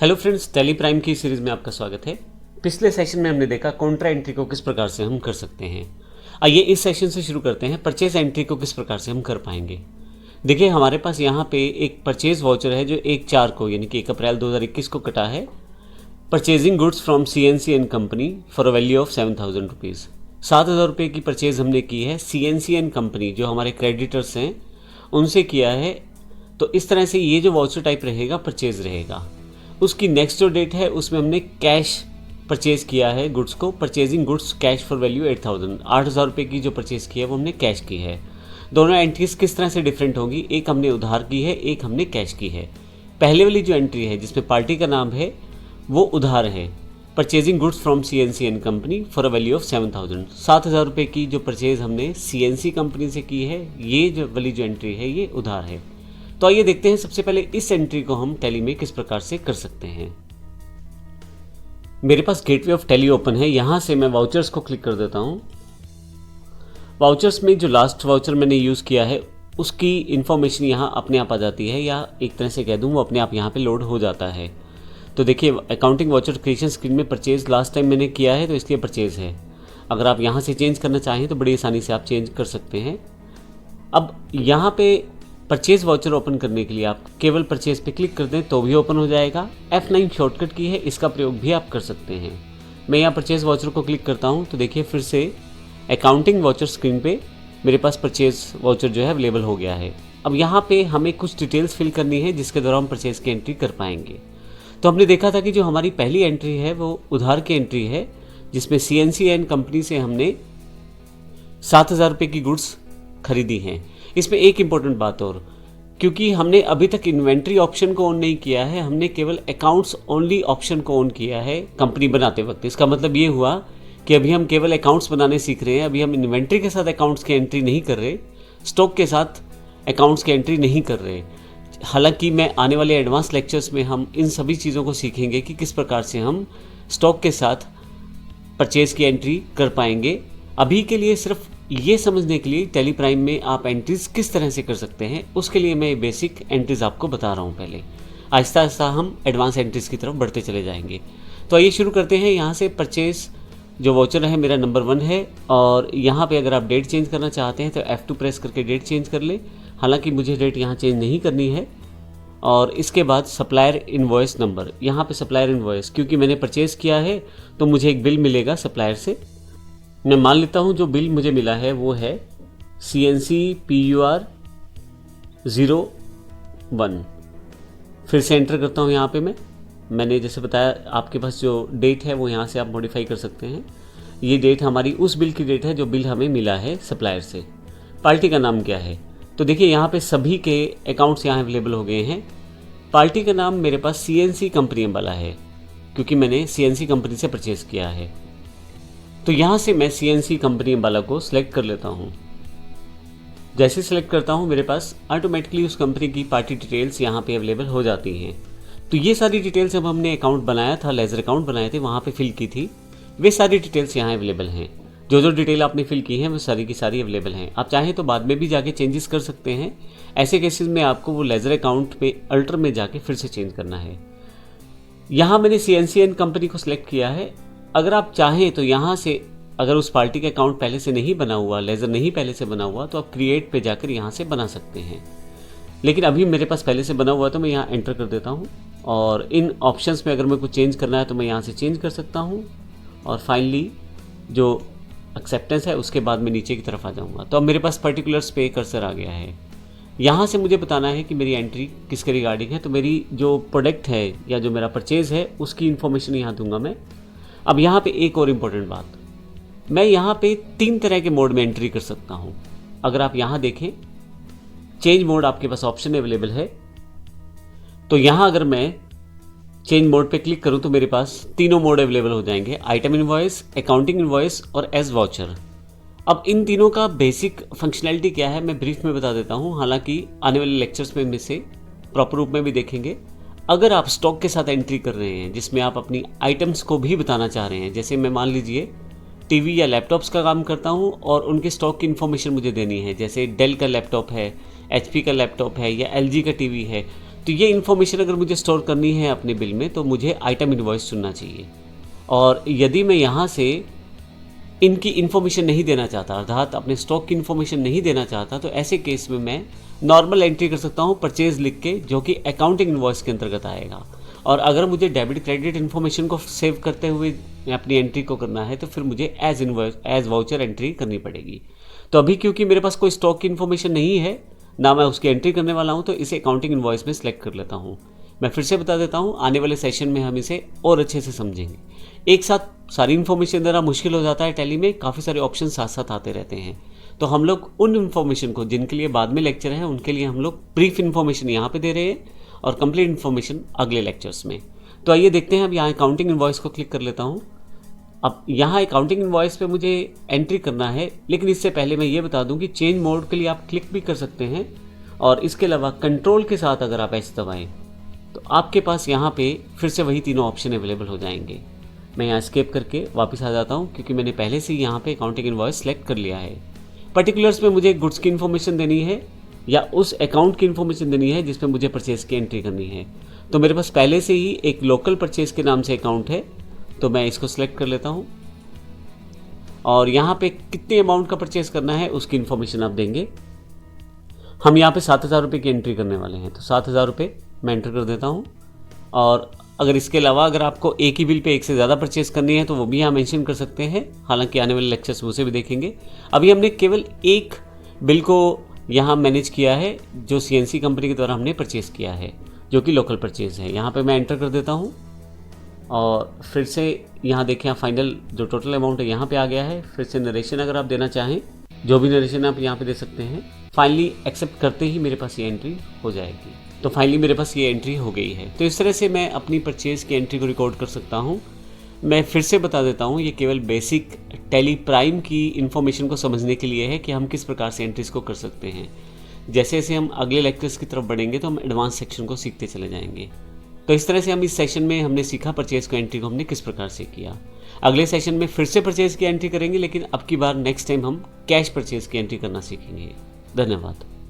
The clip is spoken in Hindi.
हेलो फ्रेंड्स, टैली प्राइम की सीरीज में आपका स्वागत है। पिछले सेशन में हमने देखा कॉन्ट्रा एंट्री को किस प्रकार से हम कर सकते हैं। आइए इस सेशन से शुरू करते हैं, परचेज एंट्री को किस प्रकार से हम कर पाएंगे। देखिए हमारे पास यहाँ पे एक परचेज वाउचर है जो 1/4 को यानी कि 1 अप्रैल 2021 को कटा है। Purchasing goods from CNC and company for a value of 7,000 rupees. 7,000 रुपये की परचेज हमने की है CNC एंड कंपनी जो हमारे क्रेडिटर्स हैं उनसे किया है। तो इस तरह से ये जो वाउचर टाइप रहेगा परचेज रहेगा। उसकी नेक्स्ट जो डेट है उसमें हमने कैश परचेज़ किया है गुड्स को। Purchasing goods cash for value 8,000 रुपये की जो परचेज़ की है वो हमने कैश की है। दोनों एंट्रीज किस तरह से डिफरेंट होंगी, एक हमने उधार की है, एक हमने कैश की है। पहले वाली जो एंट्री है जिसमें पार्टी का नाम है वो उधार है। Purchasing goods from CNC and company for a value of 7,000 रुपये की जो परचेज़ हमने CNC कंपनी से की है, ये जो वाली जो एंट्री है ये उधार है। तो आइए देखते हैं सबसे पहले इस एंट्री को हम टैली में किस प्रकार से कर सकते हैं। मेरे पास गेटवे ऑफ टैली ओपन है। यहाँ से मैं वाउचर्स को क्लिक कर देता हूँ। वाउचर्स में जो लास्ट वाउचर मैंने यूज़ किया है उसकी इन्फॉर्मेशन यहाँ अपने आप आ जाती है, या एक तरह से कह दूँ वो अपने आप यहाँ पे लोड हो जाता है। तो देखिए अकाउंटिंग वाउचर क्रिएशन स्क्रीन में परचेज लास्ट टाइम मैंने किया है तो इसलिए परचेज है। अगर आप यहाँ से चेंज करना चाहें तो बड़ी आसानी से आप चेंज कर सकते हैं। अब यहाँ पे परचेज वाउचर ओपन करने के लिए आप केवल परचेज पे क्लिक कर दें तो भी ओपन हो जाएगा। F9 शॉर्टकट की है, इसका प्रयोग भी आप कर सकते हैं। मैं यहाँ परचेज वाउचर को क्लिक करता हूँ तो देखिए फिर से अकाउंटिंग वाउचर स्क्रीन पे मेरे पास परचेज वाउचर जो है अवेलेबल हो गया है। अब यहाँ पे हमें कुछ डिटेल्स फिल करनी है जिसके द्वारा हम परचेज की एंट्री कर पाएंगे। तो हमने देखा था कि जो हमारी पहली एंट्री है वो उधार की एंट्री है जिसमें CNC एंड कंपनी से हमने 7,000 रुपये की गुड्स खरीदी हैं। इसमें एक इम्पॉर्टेंट बात और, क्योंकि हमने अभी तक इन्वेंट्री ऑप्शन को ऑन नहीं किया है, हमने केवल अकाउंट्स ओनली ऑप्शन को ऑन किया है कंपनी बनाते वक्त। इसका मतलब ये हुआ कि अभी हम केवल अकाउंट्स बनाने सीख रहे हैं। अभी हम इन्वेंट्री के साथ अकाउंट्स की एंट्री नहीं कर रहे, स्टॉक के साथ अकाउंट्स की एंट्री नहीं कर रहे। हालांकि मैं आने वाले एडवांस लेक्चर्स में हम इन सभी चीज़ों को सीखेंगे कि किस प्रकार से हम स्टॉक के साथ परचेज़ की एंट्री कर पाएंगे। अभी के लिए सिर्फ ये समझने के लिए टैली प्राइम में आप एंट्रीज किस तरह से कर सकते हैं उसके लिए मैं बेसिक एंट्रीज आपको बता रहा हूँ। पहले आहिस्ता आहिस्ता हम एडवांस एंट्रीज की तरफ बढ़ते चले जाएंगे। तो आइए शुरू करते हैं। यहाँ से परचेज जो वाउचर है मेरा नंबर 1 है, और यहाँ पे अगर आप डेट चेंज करना चाहते हैं तो F2 प्रेस करके डेट चेंज कर ले। हालांकि मुझे डेट यहाँ चेंज नहीं करनी है। और इसके बाद सप्लायर इनवॉइस नंबर, यहाँ पे सप्लायर इनवॉइस, क्योंकि मैंने परचेज़ किया है तो मुझे एक बिल मिलेगा सप्लायर से। मैं मान लेता हूँ जो बिल मुझे मिला है वो है CNC PUR 01। फिर से एंटर करता हूँ। यहाँ पे मैंने जैसे बताया आपके पास जो डेट है वो यहाँ से आप मॉडिफाई कर सकते हैं। ये डेट हमारी उस बिल की डेट है जो बिल हमें मिला है सप्लायर से। पार्टी का नाम क्या है, तो देखिए यहाँ पे सभी के अकाउंट्स यहाँ अवेलेबल हो गए हैं। पार्टी का नाम मेरे पास CNC कंपनी वाला है क्योंकि मैंने CNC कंपनी से परचेज़ किया है। तो यहाँ से मैं CNC कंपनी वाला को सिलेक्ट कर लेता हूँ। जैसे सिलेक्ट करता हूँ मेरे पास ऑटोमेटिकली उस कंपनी की पार्टी डिटेल्स यहाँ पे अवेलेबल हो जाती हैं। तो ये सारी डिटेल्स जब हमने अकाउंट बनाया था, लेजर अकाउंट बनाए थे, वहाँ पे फिल की थी, वे सारी डिटेल्स यहाँ अवेलेबल हैं। जो जो डिटेल आपने फिल की हैं वो सारी की सारी अवेलेबल हैं। आप चाहें तो बाद में भी जाके चेंजेस कर सकते हैं। ऐसे केसेस में आपको वो लेजर अकाउंट पे अल्टर में जाके फिर से चेंज करना है। यहाँ मैंने CNC एंड कंपनी को सिलेक्ट किया है। अगर आप चाहें तो यहाँ से अगर उस पार्टी का अकाउंट पहले से नहीं बना हुआ, लेजर नहीं पहले से बना हुआ, तो आप क्रिएट पे जाकर यहाँ से बना सकते हैं। लेकिन अभी मेरे पास पहले से बना हुआ तो मैं यहाँ एंटर कर देता हूँ, और इन ऑप्शंस में अगर मैं कुछ चेंज करना है तो मैं यहाँ से चेंज कर सकता हूँ। और फाइनली जो एक्सेप्टेंस है उसके बाद मैं नीचे की तरफ आ जाऊँगा। तो अब मेरे पास पर्टिकुलर्स पे कर्सर आ गया है। यहाँ से मुझे बताना है कि मेरी एंट्री किसके रिगार्डिंग है। तो मेरी जो प्रोडक्ट है या जो मेरा परचेज़ है उसकी इन्फॉर्मेशन यहाँ दूंगा मैं। अब यहाँ पे एक और इम्पोर्टेंट बात, मैं यहाँ पे 3 तरह के मोड में एंट्री कर सकता हूँ। अगर आप यहाँ देखें चेंज मोड आपके पास ऑप्शन अवेलेबल है। तो यहाँ अगर मैं चेंज मोड पे क्लिक करूँ तो मेरे पास तीनों मोड अवेलेबल हो जाएंगे, आइटम इनवॉइस, अकाउंटिंग इनवॉइस और एज वाउचर। अब इन तीनों का बेसिक फंक्शनैलिटी क्या है मैं ब्रीफ में बता देता हूँ। हालांकि आने वाले लेक्चर्स में से प्रॉपर रूप में भी देखेंगे। अगर आप स्टॉक के साथ एंट्री कर रहे हैं जिसमें आप अपनी आइटम्स को भी बताना चाह रहे हैं, जैसे मैं मान लीजिए टीवी या लैपटॉप्स का काम करता हूं और उनके स्टॉक की इन्फॉर्मेशन मुझे देनी है, जैसे डेल का लैपटॉप है, HP का लैपटॉप है या LG का टीवी है, तो ये इन्फॉर्मेशन अगर मुझे स्टोर करनी है अपने बिल में तो मुझे आइटम इनवॉइस चुनना चाहिए। और यदि मैं यहाँ से इनकी इन्फॉर्मेशन नहीं देना चाहता, अर्थात अपने स्टॉक की इन्फॉर्मेशन नहीं देना चाहता, तो ऐसे केस में मैं नॉर्मल एंट्री कर सकता हूँ परचेज लिख के, जो कि अकाउंटिंग इनवॉइस के अंतर्गत आएगा। और अगर मुझे डेबिट क्रेडिट इन्फॉर्मेशन को सेव करते हुए अपनी एंट्री को करना है तो फिर मुझे एज वाउचर एंट्री करनी पड़ेगी। तो अभी क्योंकि मेरे पास कोई स्टॉक की इन्फॉर्मेशन नहीं है, ना मैं उसकी एंट्री करने वाला हूँ, तो इसे अकाउंटिंग इनवॉइस में सेलेक्ट कर लेता हूँ। मैं फिर से बता देता हूँ, आने वाले सेशन में हम इसे और अच्छे से समझेंगे। एक साथ सारी इन्फॉर्मेशन देना मुश्किल हो जाता है टैली में, काफ़ी सारे ऑप्शन साथ साथ आते रहते हैं। तो हम लोग उन इन्फॉर्मेशन को जिनके लिए बाद में लेक्चर है, उनके लिए हम लोग ब्रीफ इन्फॉर्मेशन यहाँ पे दे रहे हैं और कंप्लीट इन्फॉर्मेशन अगले लेक्चर्स में। तो आइए देखते हैं। अब यहाँ अकाउंटिंग इनवॉइस को क्लिक कर लेता हूँ। अब यहाँ अकाउंटिंग इनवॉइस पे मुझे एंट्री करना है, लेकिन इससे पहले मैं ये बता दूँ कि चेंज मोड के लिए आप क्लिक भी कर सकते हैं, और इसके अलावा कंट्रोल के साथ अगर आप ऐसे दबाएं तो आपके पास यहाँ पे फिर से वही तीनों ऑप्शन अवेलेबल हो जाएंगे। मैं यहाँ स्केप करके वापस आ जाता हूँ, क्योंकि मैंने पहले से यहाँ पे अकाउंटिंग इनवॉइस सेलेक्ट कर लिया है। पर्टिकुलर्स में मुझे गुड्स की इन्फॉर्मेशन देनी है या उस अकाउंट की इन्फॉर्मेशन देनी है जिसमें मुझे परचेज़ की एंट्री करनी है। तो मेरे पास पहले से ही एक लोकल परचेज़ के नाम से अकाउंट है, तो मैं इसको सिलेक्ट कर लेता हूँ। और यहाँ पे कितने अमाउंट का परचेज़ करना है उसकी इन्फॉर्मेशन आप देंगे। हम यहाँ पे 7,000 रुपये की एंट्री करने वाले हैं, तो 7,000 रुपये मैं एंटर कर देता हूँ। और अगर इसके अलावा अगर आपको एक ही बिल पे एक से ज़्यादा परचेज करनी है तो वो भी यहाँ मेंशन कर सकते हैं, हालांकि आने वाले लेक्चर्स उसे भी देखेंगे। अभी हमने केवल एक बिल को यहाँ मैनेज किया है, जो CNC कंपनी के द्वारा हमने परचेज़ किया है, जो कि लोकल परचेज है। यहाँ पे मैं एंटर कर देता हूँ और फिर से यहाँ देखें, फाइनल जो टोटल अमाउंट है यहाँ पे आ गया है। फिर से नरेशन अगर आप देना चाहें, जो भी नरेशन आप यहाँ पे दे सकते हैं। फाइनली एक्सेप्ट करते ही मेरे पास ये एंट्री हो जाएगी। तो फाइनली मेरे पास ये एंट्री हो गई है। तो इस तरह से मैं अपनी परचेज़ की एंट्री को रिकॉर्ड कर सकता हूँ। मैं फिर से बता देता हूँ, ये केवल बेसिक टैली प्राइम की इन्फॉर्मेशन को समझने के लिए है कि हम किस प्रकार से एंट्रीज को कर सकते हैं। जैसे जैसे हम अगले लेक्चर्स की तरफ बढ़ेंगे तो हम एडवांस सेक्शन को सीखते चले जाएंगे। तो इस तरह से हम इस सेशन में हमने सीखा परचेज़ को एंट्री को हमने किस प्रकार से किया। अगले सेशन में फिर से परचेज़ की एंट्री करेंगे, लेकिन अब की बार नेक्स्ट टाइम हम कैश परचेज़ की एंट्री करना सीखेंगे। धन्यवाद।